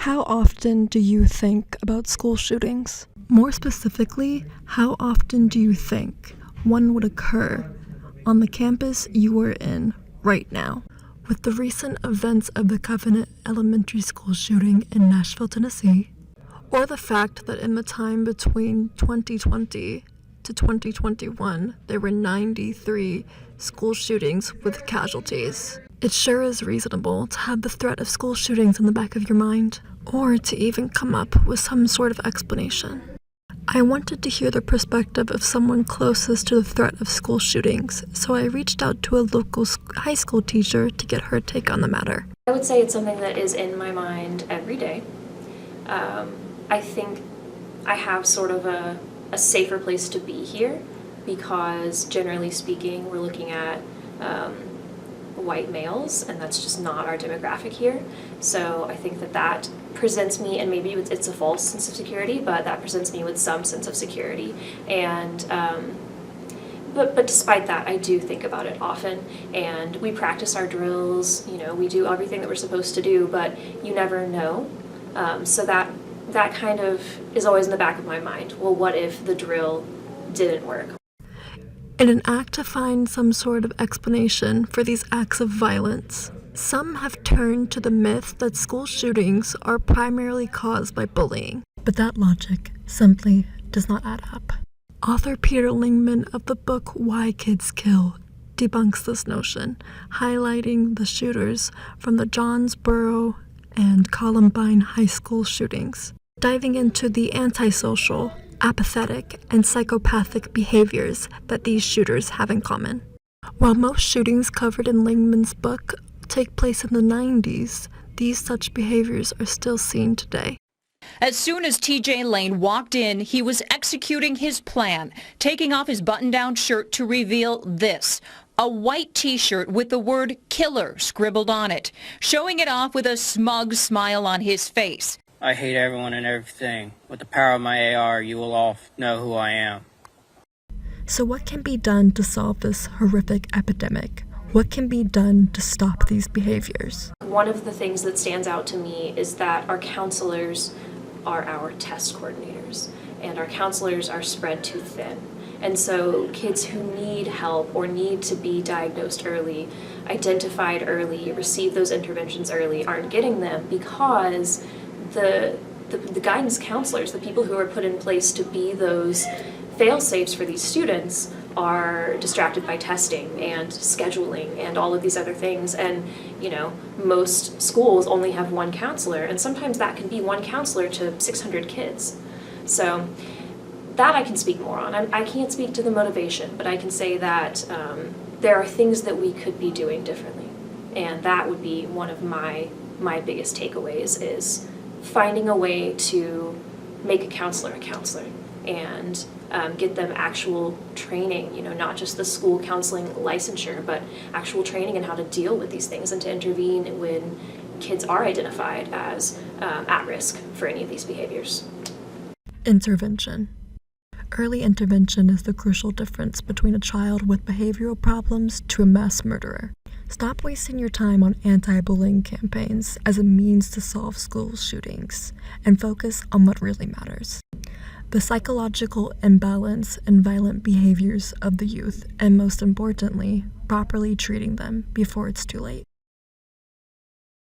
How often do you think about school shootings? More specifically, how often do you think one would occur on the campus you are in right now? With the recent events of the Covenant Elementary School shooting in Nashville, Tennessee, or the fact that in the time between 2020 to 2021, there were 93 school shootings with casualties. It sure is reasonable to have the threat of school shootings in the back of your mind, or to even come up with some sort of explanation. I wanted to hear the perspective of someone closest to the threat of school shootings, so I reached out to a local high school teacher to get her take on the matter. I would say it's something that is in my mind every day. I think I have sort of a safer place to be here because, generally speaking, we're looking at white males, and that's just not our demographic here. So I think that presents me, and maybe it's a false sense of security, but that presents me with some sense of security. And but despite that, I do think about it often, and we practice our drills. You know, we do everything that we're supposed to do, but you never know. So that kind of is always in the back of my mind. Well, what if the drill didn't work? In an act to find some sort of explanation for these acts of violence, some have turned to the myth that school shootings are primarily caused by bullying. But that logic simply does not add up. Author Peter Lingman of the book Why Kids Kill debunks this notion, highlighting the shooters from the Jonesboro and Columbine high school shootings, diving into the antisocial, apathetic, and psychopathic behaviors that these shooters have in common. While most shootings covered in Lingman's book take place in the 90s, these such behaviors are still seen today. As soon as TJ Lane walked in, he was executing his plan, taking off his button-down shirt to reveal this, a white t-shirt with the word killer scribbled on it, showing it off with a smug smile on his face. I hate everyone and everything. With the power of my AR, you will all know who I am. So what can be done to solve this horrific epidemic? What can be done to stop these behaviors? One of the things that stands out to me is that our counselors are our test coordinators, and our counselors are spread too thin. And so kids who need help or need to be diagnosed early, identified early, receive those interventions early, aren't getting them because the guidance counselors, the people who are put in place to be those fail-safes for these students, are distracted by testing and scheduling and all of these other things. And you know, most schools only have one counselor, and sometimes that can be one counselor to 600 kids. So that I can speak more on. I can't speak to the motivation, but I can say that there are things that we could be doing differently, and that would be one of my biggest takeaways, is finding a way to make a counselor and get them actual training, you know, not just the school counseling licensure, but actual training in how to deal with these things and to intervene when kids are identified as at risk for any of these behaviors. Intervention. Early intervention is the crucial difference between a child with behavioral problems to a mass murderer. Stop wasting your time on anti-bullying campaigns as a means to solve school shootings, and focus on what really matters: the psychological imbalance and violent behaviors of the youth, and most importantly, properly treating them before it's too late.